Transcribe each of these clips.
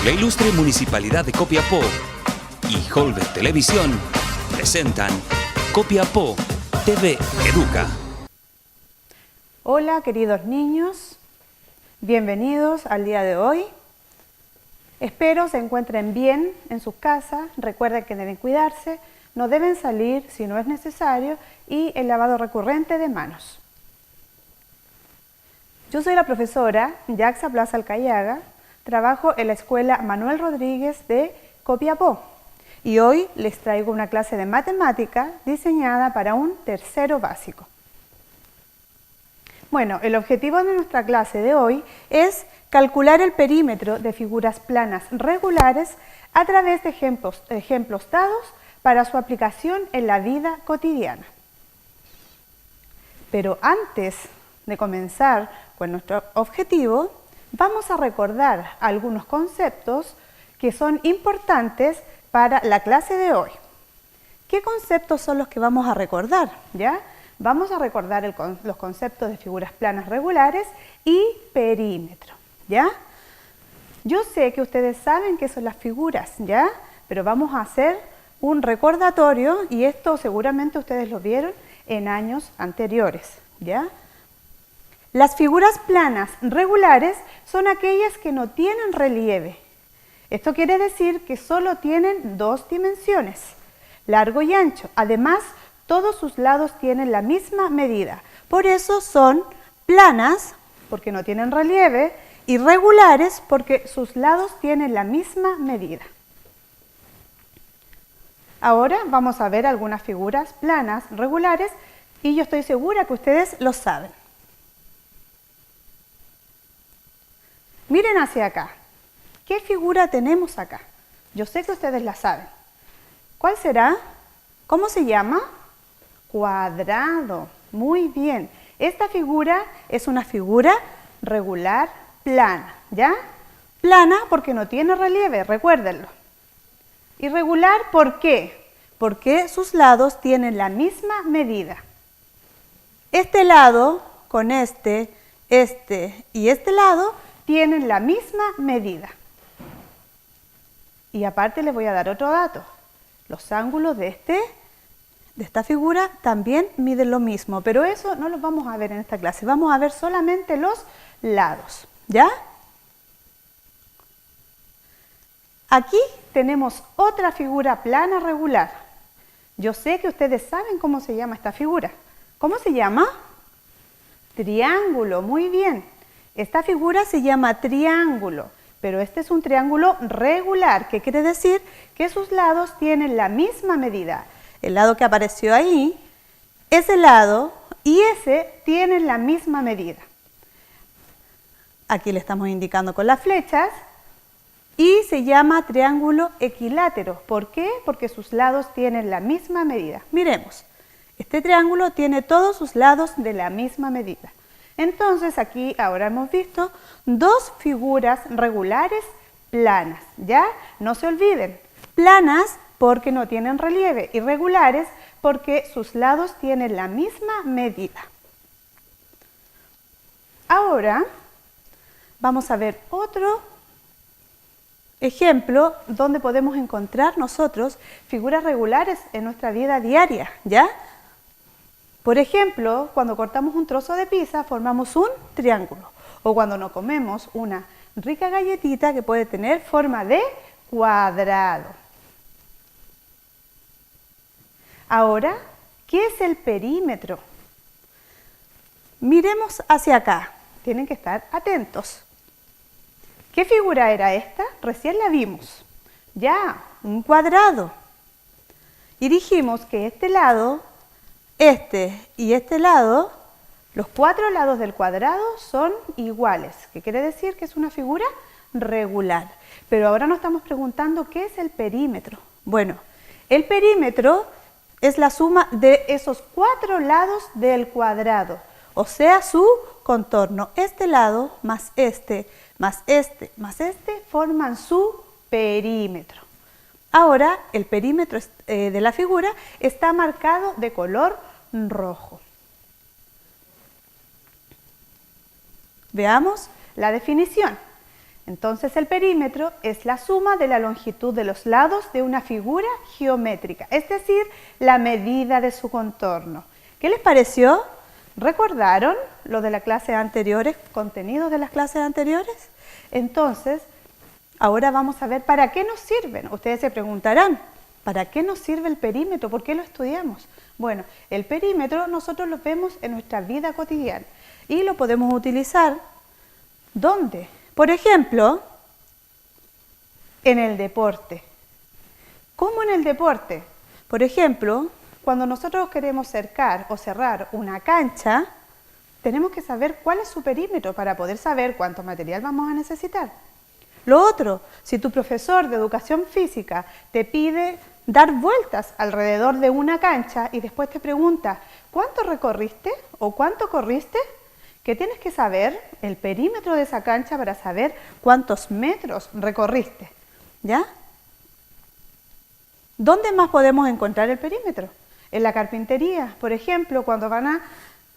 La ilustre Municipalidad de Copiapó y Holvet Televisión presentan Copiapó TV Educa. Hola queridos niños, bienvenidos al día de hoy. Espero se encuentren bien en sus casas. Recuerden que deben cuidarse, no deben salir si no es necesario y el lavado recurrente de manos. Yo soy la profesora Yaxa Plaza Alcayaga, trabajo en la escuela Manuel Rodríguez de Copiapó y hoy les traigo una clase de matemática diseñada para un tercero básico. Bueno, el objetivo de nuestra clase de hoy es calcular el perímetro de figuras planas regulares a través de ejemplos dados para su aplicación en la vida cotidiana. Pero antes de comenzar con nuestro objetivo, vamos a recordar algunos conceptos que son importantes para la clase de hoy. ¿Qué conceptos son los que vamos a recordar? ¿Ya? Vamos a recordar los conceptos de figuras planas regulares y perímetro, ¿ya? Yo sé que ustedes saben qué son las figuras, ¿ya? Pero vamos a hacer un recordatorio y esto seguramente ustedes lo vieron en años anteriores, ¿ya? Las figuras planas regulares son aquellas que no tienen relieve. Esto quiere decir que solo tienen dos dimensiones, largo y ancho. Además, todos sus lados tienen la misma medida. Por eso son planas, porque no tienen relieve, y regulares, porque sus lados tienen la misma medida. Ahora vamos a ver algunas figuras planas regulares y yo estoy segura que ustedes lo saben. Miren hacia acá. ¿Qué figura tenemos acá? Yo sé que ustedes la saben. ¿Cuál será? ¿Cómo se llama? Cuadrado. Muy bien. Esta figura es una figura regular plana, ¿ya? Plana porque no tiene relieve, recuérdenlo. Irregular, ¿por qué? Porque sus lados tienen la misma medida. Este lado con este y este lado tienen la misma medida. Y aparte les voy a dar otro dato. Los ángulos de esta figura también miden lo mismo, pero eso no lo vamos a ver en esta clase. Vamos a ver solamente los lados, ¿ya? Aquí tenemos otra figura plana regular. Yo sé que ustedes saben cómo se llama esta figura. ¿Cómo se llama? Triángulo, muy bien. Esta figura se llama triángulo, pero este es un triángulo regular, que quiere decir que sus lados tienen la misma medida. El lado que apareció ahí, ese lado y ese tienen la misma medida. Aquí le estamos indicando con las flechas y se llama triángulo equilátero. ¿Por qué? Porque sus lados tienen la misma medida. Miremos, este triángulo tiene todos sus lados de la misma medida. Entonces aquí ahora hemos visto dos figuras regulares planas, ¿ya? No se olviden, planas porque no tienen relieve y regulares porque sus lados tienen la misma medida. Ahora vamos a ver otro ejemplo donde podemos encontrar nosotros figuras regulares en nuestra vida diaria, ¿ya? Por ejemplo, cuando cortamos un trozo de pizza formamos un triángulo o cuando nos comemos una rica galletita que puede tener forma de cuadrado. Ahora, ¿qué es el perímetro? Miremos hacia acá, tienen que estar atentos. ¿Qué figura era esta? Recién la vimos. Ya, un cuadrado. Y dijimos que este lado, y este lado, los cuatro lados del cuadrado son iguales, que quiere decir que es una figura regular. Pero ahora nos estamos preguntando ¿qué es el perímetro? Bueno, el perímetro es la suma de esos cuatro lados del cuadrado, o sea, su contorno. Este lado más este, más este, más este forman su perímetro. Ahora el perímetro de la figura está marcado de color rojo. Veamos la definición. Entonces el perímetro es la suma de la longitud de los lados de una figura geométrica, es decir, la medida de su contorno. ¿Qué les pareció? ¿Recordaron lo de las clases anteriores, contenidos de las clases anteriores? Entonces, ahora vamos a ver para qué nos sirven. Ustedes se preguntarán, ¿para qué nos sirve el perímetro? ¿Por qué lo estudiamos? Bueno, el perímetro nosotros lo vemos en nuestra vida cotidiana y lo podemos utilizar, ¿dónde? Por ejemplo, en el deporte. ¿Cómo en el deporte? Por ejemplo, cuando nosotros queremos cercar o cerrar una cancha, tenemos que saber cuál es su perímetro para poder saber cuánto material vamos a necesitar. Lo otro, si tu profesor de educación física te pide dar vueltas alrededor de una cancha y después te pregunta ¿cuánto recorriste o cuánto corriste? Que tienes que saber el perímetro de esa cancha para saber cuántos metros recorriste, ¿ya? ¿Dónde más podemos encontrar el perímetro? En la carpintería, por ejemplo, cuando van a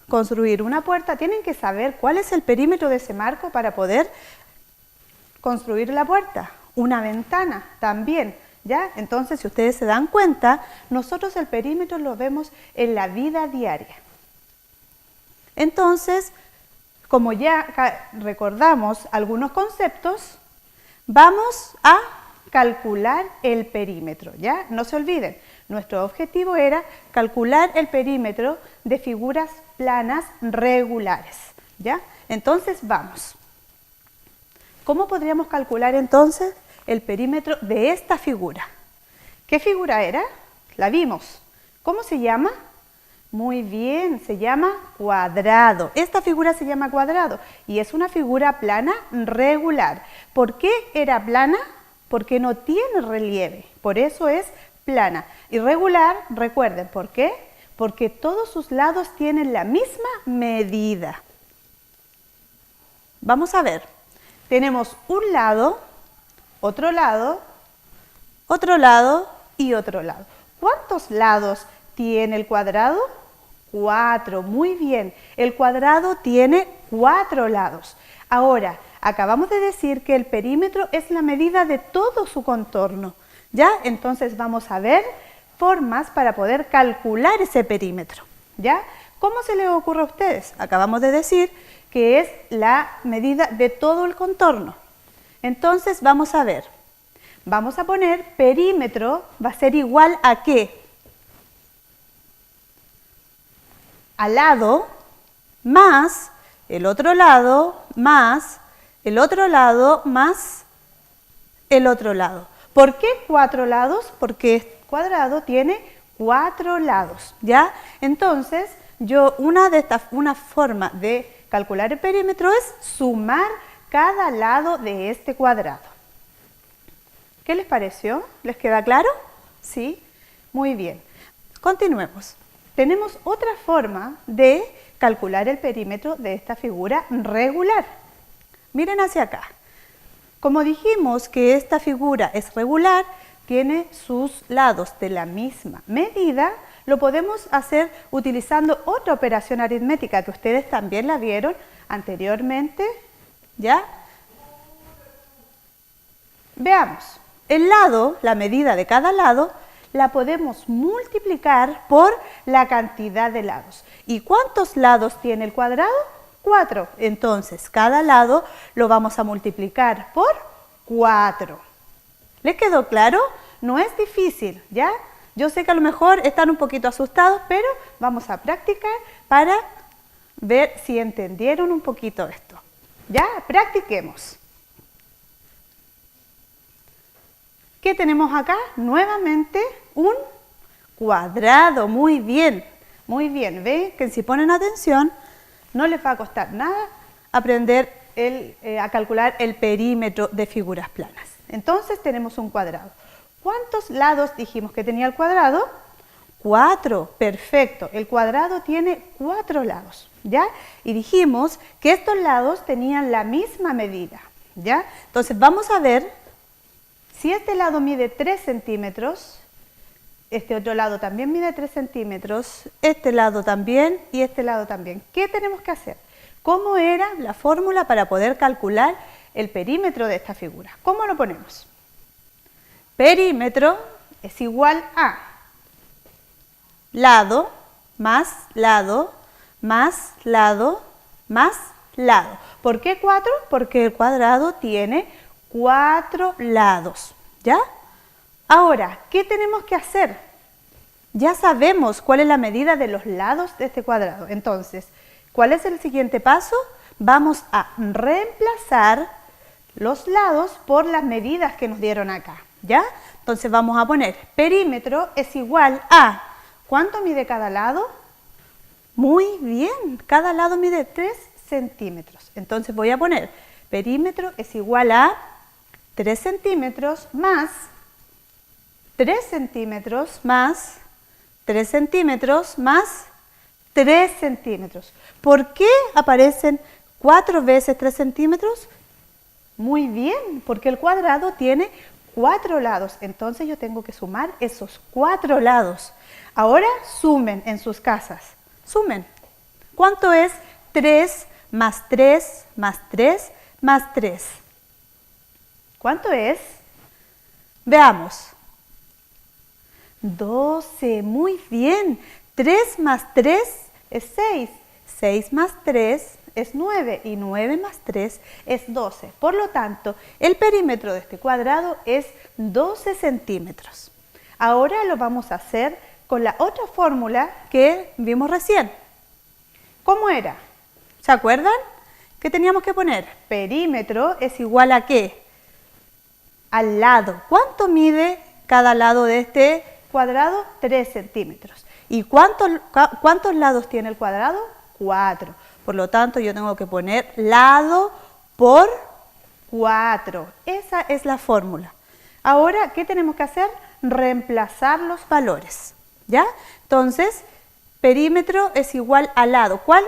construir una puerta, tienen que saber cuál es el perímetro de ese marco para poder construir la puerta. Una ventana también, ¿ya? Entonces, si ustedes se dan cuenta, nosotros el perímetro lo vemos en la vida diaria. Entonces, como ya recordamos algunos conceptos, vamos a calcular el perímetro, ¿ya? No se olviden, nuestro objetivo era calcular el perímetro de figuras planas regulares, ¿ya? Entonces, vamos. ¿Cómo podríamos calcular entonces el perímetro de esta figura? ¿Qué figura era? La vimos. ¿Cómo se llama? Muy bien, se llama cuadrado. Esta figura se llama cuadrado y es una figura plana regular. ¿Por qué era plana? Porque no tiene relieve, por eso es plana. Irregular, recuerden, ¿por qué? Porque todos sus lados tienen la misma medida. Vamos a ver, tenemos un lado, otro lado, otro lado y otro lado. ¿Cuántos lados tiene el cuadrado? 4, muy bien. El cuadrado tiene 4 lados. Ahora, acabamos de decir que el perímetro es la medida de todo su contorno, ¿ya? Entonces vamos a ver formas para poder calcular ese perímetro, ¿ya? ¿Cómo se les ocurre a ustedes? Acabamos de decir que es la medida de todo el contorno. Entonces vamos a ver. Vamos a poner perímetro, va a ser igual a ¿qué? Al lado más el otro lado más el otro lado más el otro lado. ¿Por qué 4 lados? Porque este cuadrado tiene 4 lados, ¿ya? Entonces, una forma de calcular el perímetro es sumar cada lado de este cuadrado. ¿Qué les pareció? ¿Les queda claro? ¿Sí? Muy bien. Continuemos. Tenemos otra forma de calcular el perímetro de esta figura regular. Miren hacia acá. Como dijimos que esta figura es regular, tiene sus lados de la misma medida, lo podemos hacer utilizando otra operación aritmética que ustedes también la vieron anteriormente, ¿ya? Veamos, el lado, la medida de cada lado, la podemos multiplicar por la cantidad de lados. ¿Y cuántos lados tiene el cuadrado? 4. Entonces, cada lado lo vamos a multiplicar por 4. ¿Les quedó claro? No es difícil, ¿ya? Yo sé que a lo mejor están un poquito asustados, pero vamos a practicar para ver si entendieron un poquito esto. ¿Ya? Practiquemos. ¿Qué tenemos acá? Nuevamente un cuadrado. Muy bien, muy bien. ¿Ven que si ponen atención no les va a costar nada aprender a calcular el perímetro de figuras planas? Entonces tenemos un cuadrado. ¿Cuántos lados dijimos que tenía el cuadrado? 4. Perfecto. El cuadrado tiene 4 lados, ¿ya? Y dijimos que estos lados tenían la misma medida, ¿ya? Entonces vamos a ver si este lado mide 3 centímetros, este otro lado también mide 3 centímetros, este lado también y este lado también. ¿Qué tenemos que hacer? ¿Cómo era la fórmula para poder calcular el perímetro de esta figura. ¿Cómo lo ponemos? Perímetro es igual a lado más lado más lado más lado. ¿Por qué 4? Porque el cuadrado tiene 4 lados, ¿ya? Ahora, ¿qué tenemos que hacer? Ya sabemos cuál es la medida de los lados de este cuadrado. Entonces, ¿cuál es el siguiente paso? Vamos a reemplazar los lados por las medidas que nos dieron acá, ¿ya? Entonces vamos a poner perímetro es igual a, ¿cuánto mide cada lado? Muy bien, cada lado mide 3 centímetros. Entonces voy a poner perímetro es igual a 3 centímetros más 3 centímetros más 3 centímetros más 3 centímetros. ¿Por qué aparecen 4 veces 3 centímetros? Muy bien, porque el cuadrado tiene 4 lados. Entonces yo tengo que sumar esos 4 lados. Ahora sumen en sus casas. Sumen. ¿Cuánto es 3 más 3 más 3 más 3? ¿Cuánto es? Veamos. 12, muy bien. 3 más 3 es 6. 6 más 3 es 9 y 9 más 3 es 12. Por lo tanto, el perímetro de este cuadrado es 12 centímetros. Ahora lo vamos a hacer con la otra fórmula que vimos recién. ¿Cómo era? ¿Se acuerdan? ¿Qué teníamos que poner? Perímetro es igual a ¿qué? Al lado. ¿Cuánto mide cada lado de este cuadrado? 3 centímetros. ¿Y cuántos lados tiene el cuadrado? 4. Por lo tanto, yo tengo que poner lado por 4. Esa es la fórmula. Ahora, ¿qué tenemos que hacer? Reemplazar los valores, ¿ya? Entonces, perímetro es igual a lado. ¿Cuál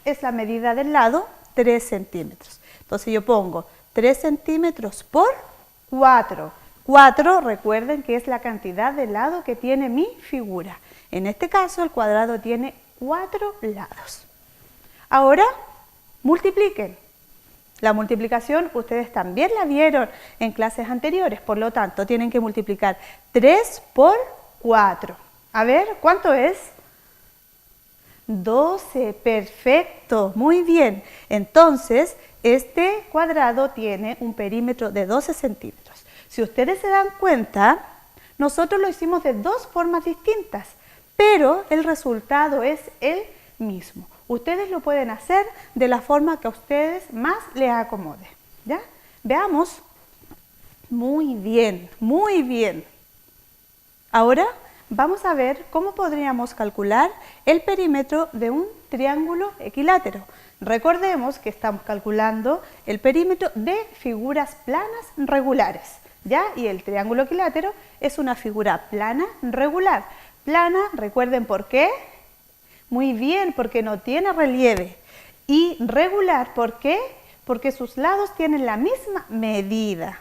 es la medida del lado? 3 centímetros. Entonces, yo pongo 3 centímetros por 4. 4, recuerden que es la cantidad de lado que tiene mi figura. En este caso, el cuadrado tiene 4 lados. Ahora, multipliquen. La multiplicación ustedes también la vieron en clases anteriores, por lo tanto, tienen que multiplicar 3 por 4. A ver, ¿cuánto es? 12, perfecto, muy bien. Entonces, este cuadrado tiene un perímetro de 12 centímetros. Si ustedes se dan cuenta, nosotros lo hicimos de dos formas distintas, pero el resultado es el mismo. Ustedes lo pueden hacer de la forma que a ustedes más les acomode, ¿ya? Veamos. Muy bien, muy bien. Ahora vamos a ver cómo podríamos calcular el perímetro de un triángulo equilátero. Recordemos que estamos calculando el perímetro de figuras planas regulares, ¿ya? Y el triángulo equilátero es una figura plana regular. Plana, recuerden por qué. Muy bien, porque no tiene relieve. Y regular, ¿por qué? Porque sus lados tienen la misma medida.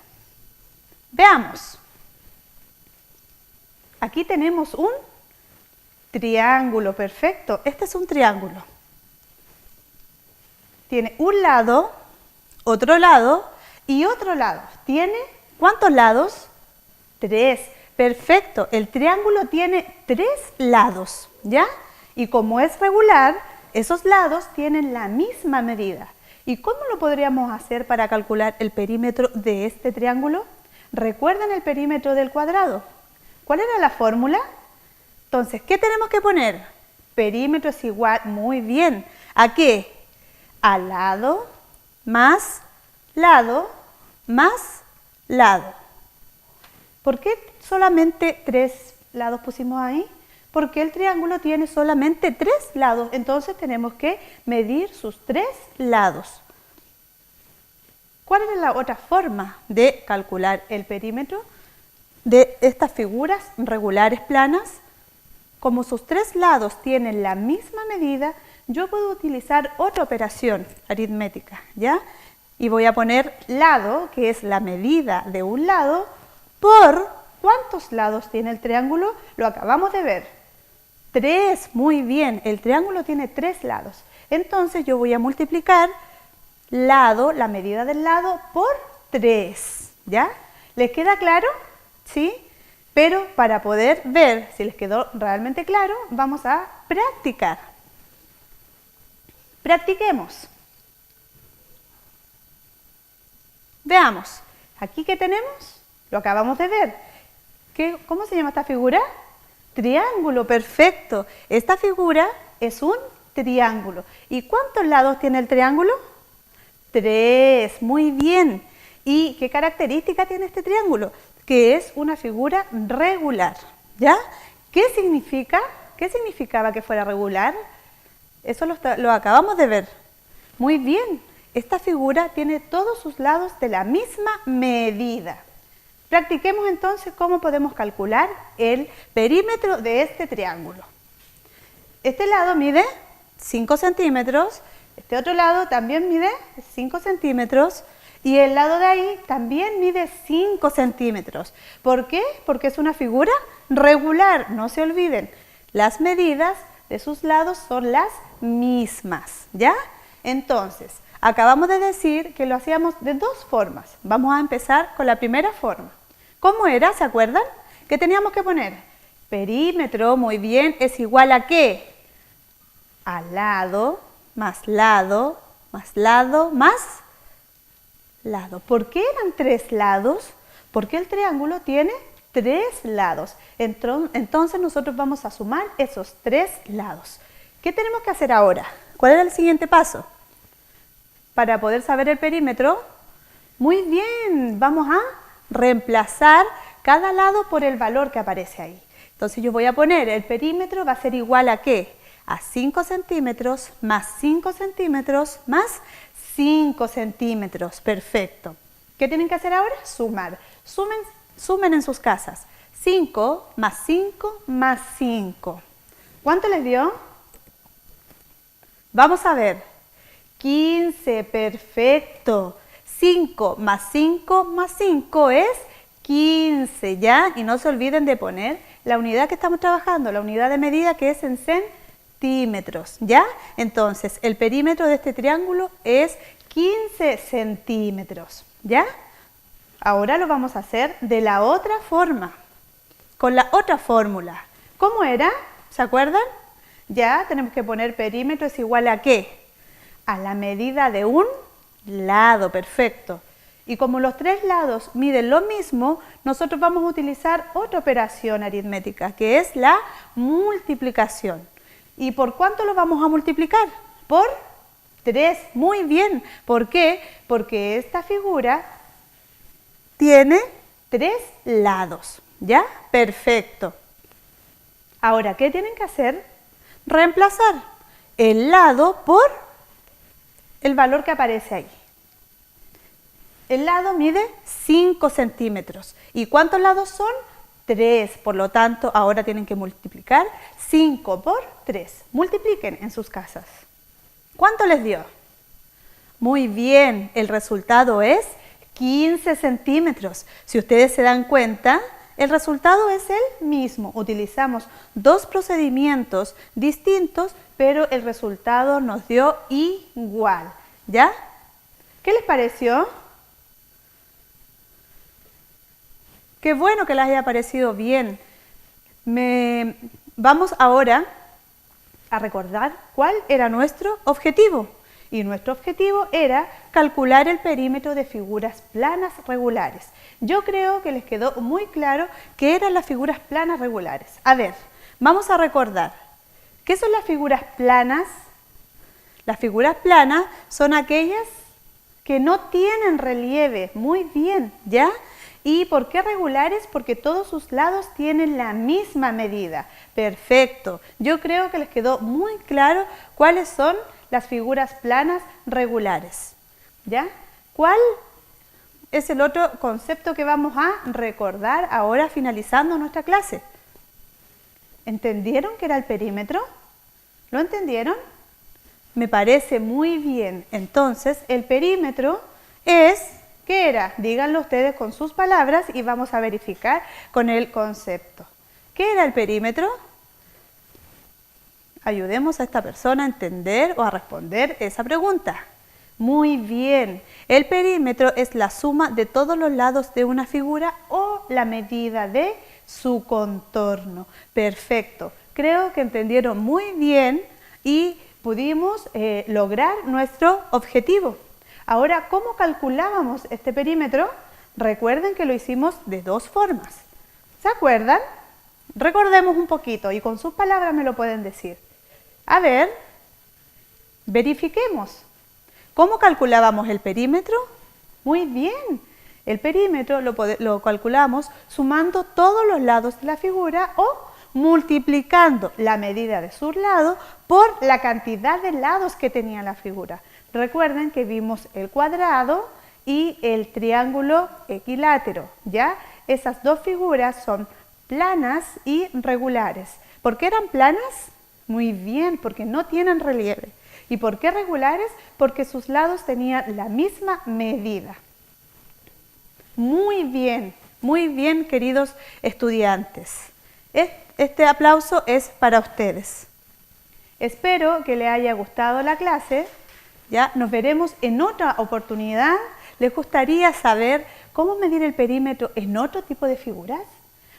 Veamos. Aquí tenemos un triángulo, perfecto. Este es un triángulo. Tiene un lado, otro lado y otro lado. ¿Tiene cuántos lados? 3. Perfecto. El triángulo tiene 3 lados, ¿ya? Y como es regular, esos lados tienen la misma medida. ¿Y cómo lo podríamos hacer para calcular el perímetro de este triángulo? ¿Recuerdan el perímetro del cuadrado? ¿Cuál era la fórmula? Entonces, ¿qué tenemos que poner? Perímetro es igual, muy bien. ¿A qué? A lado más lado más lado. ¿Por qué solamente 3 lados pusimos ahí? Porque el triángulo tiene solamente 3 lados, entonces tenemos que medir sus 3 lados. ¿Cuál era la otra forma de calcular el perímetro de estas figuras regulares planas? Como sus 3 lados tienen la misma medida, yo puedo utilizar otra operación aritmética, ¿ya? Y voy a poner lado, que es la medida de un lado, por ¿cuántos lados tiene el triángulo? Lo acabamos de ver. 3, muy bien, el triángulo tiene 3 lados. Entonces yo voy a multiplicar lado, la medida del lado por 3, ¿ya? ¿Les queda claro? ¿Sí? Pero para poder ver si les quedó realmente claro, vamos a practicar. Practiquemos. Veamos, aquí ¿qué tenemos? Lo acabamos de ver. ¿Cómo se llama esta figura? Triángulo, perfecto. Esta figura es un triángulo. ¿Y cuántos lados tiene el triángulo? 3, muy bien. ¿Y qué característica tiene este triángulo? Que es una figura regular, ¿ya? ¿Qué significa? ¿Qué significaba que fuera regular? Eso lo acabamos de ver. Muy bien, esta figura tiene todos sus lados de la misma medida. Practiquemos entonces cómo podemos calcular el perímetro de este triángulo. Este lado mide 5 centímetros, este otro lado también mide 5 centímetros y el lado de ahí también mide 5 centímetros. ¿Por qué? Porque es una figura regular, no se olviden. Las medidas de sus lados son las mismas, ¿ya? Entonces, acabamos de decir que lo hacíamos de dos formas. Vamos a empezar con la primera forma. ¿Cómo era? ¿Se acuerdan? ¿Qué teníamos que poner? Perímetro, muy bien, es igual a ¿qué? A lado, más lado, más lado, más lado. ¿Por qué eran 3 lados? Porque el triángulo tiene 3 lados. Entonces nosotros vamos a sumar esos 3 lados. ¿Qué tenemos que hacer ahora? ¿Cuál era el siguiente paso? Para poder saber el perímetro, muy bien, vamos a reemplazar cada lado por el valor que aparece ahí. Entonces yo voy a poner el perímetro va a ser igual a ¿qué? A 5 centímetros más 5 centímetros más 5 centímetros. Perfecto. ¿Qué tienen que hacer ahora? Sumar. Sumen en sus casas. 5 más 5 más 5. ¿Cuánto les dio? Vamos a ver. 15, perfecto. 5 más 5 más 5 es 15, ¿ya? Y no se olviden de poner la unidad que estamos trabajando, la unidad de medida que es en centímetros, ¿ya? Entonces, el perímetro de este triángulo es 15 centímetros, ¿ya? Ahora lo vamos a hacer de la otra forma, con la otra fórmula. ¿Cómo era? ¿Se acuerdan? Ya tenemos que poner perímetro es igual a ¿qué? A la medida de un lado, perfecto. Y como los 3 lados miden lo mismo, nosotros vamos a utilizar otra operación aritmética, que es la multiplicación. ¿Y por cuánto lo vamos a multiplicar? Por 3. Muy bien. ¿Por qué? Porque esta figura tiene 3 lados. ¿Ya? Perfecto. Ahora, ¿qué tienen que hacer? Reemplazar el lado por el valor que aparece ahí. El lado mide 5 centímetros. ¿Y cuántos lados son? 3. Por lo tanto, ahora tienen que multiplicar 5 por 3. Multipliquen en sus casas. ¿Cuánto les dio? Muy bien, el resultado es 15 centímetros. Si ustedes se dan cuenta, el resultado es el mismo. Utilizamos 2 procedimientos distintos, pero el resultado nos dio igual. ¿Ya? ¿Qué les pareció? Qué bueno que les haya parecido bien. Vamos ahora a recordar cuál era nuestro objetivo. Y nuestro objetivo era calcular el perímetro de figuras planas regulares. Yo creo que les quedó muy claro qué eran las figuras planas regulares. A ver, vamos a recordar. ¿Qué son las figuras planas? Las figuras planas son aquellas que no tienen relieve. Muy bien, ¿ya? ¿Y por qué regulares? Porque todos sus lados tienen la misma medida. Perfecto. Yo creo que les quedó muy claro cuáles son las figuras planas regulares. ¿Ya? ¿Cuál es el otro concepto que vamos a recordar ahora finalizando nuestra clase? ¿Entendieron qué era el perímetro? ¿Lo entendieron? Me parece muy bien. Entonces, el perímetro es... ¿Qué era? Díganlo ustedes con sus palabras y vamos a verificar con el concepto. ¿Qué era el perímetro? Ayudemos a esta persona a entender o a responder esa pregunta. Muy bien. El perímetro es la suma de todos los lados de una figura o la medida de su contorno. Perfecto. Creo que entendieron muy bien y pudimos lograr nuestro objetivo. Ahora, ¿cómo calculábamos este perímetro? Recuerden que lo hicimos de dos formas. ¿Se acuerdan? Recordemos un poquito y con sus palabras me lo pueden decir. A ver, verifiquemos. ¿Cómo calculábamos el perímetro? Muy bien. El perímetro lo calculamos sumando todos los lados de la figura o multiplicando la medida de sus lados por la cantidad de lados que tenía la figura. Recuerden que vimos el cuadrado y el triángulo equilátero, ¿ya? Esas dos figuras son planas y regulares. ¿Por qué eran planas? Muy bien, porque no tienen relieve. ¿Y por qué regulares? Porque sus lados tenían la misma medida. Muy bien, queridos estudiantes. Este aplauso es para ustedes. Espero que les haya gustado la clase. Ya nos veremos en otra oportunidad. ¿Les gustaría saber cómo medir el perímetro en otro tipo de figuras?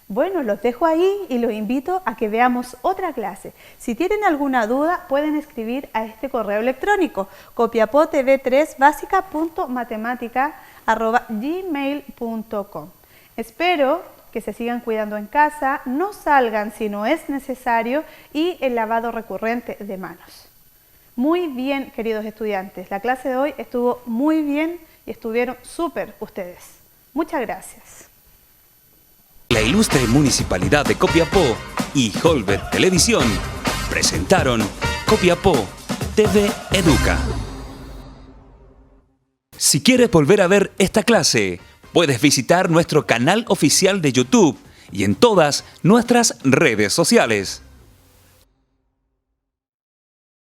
Bueno, los dejo ahí y los invito a que veamos otra clase. Si tienen alguna duda, pueden escribir a este correo electrónico copiapotv3básica.matemática@gmail.com. Espero que se sigan cuidando en casa, no salgan si no es necesario y el lavado recurrente de manos. Muy bien, queridos estudiantes, la clase de hoy estuvo muy bien y estuvieron súper ustedes. Muchas gracias. La ilustre Municipalidad de Copiapó y Holbert Televisión presentaron Copiapó TV Educa. Si quieres volver a ver esta clase, puedes visitar nuestro canal oficial de YouTube y en todas nuestras redes sociales.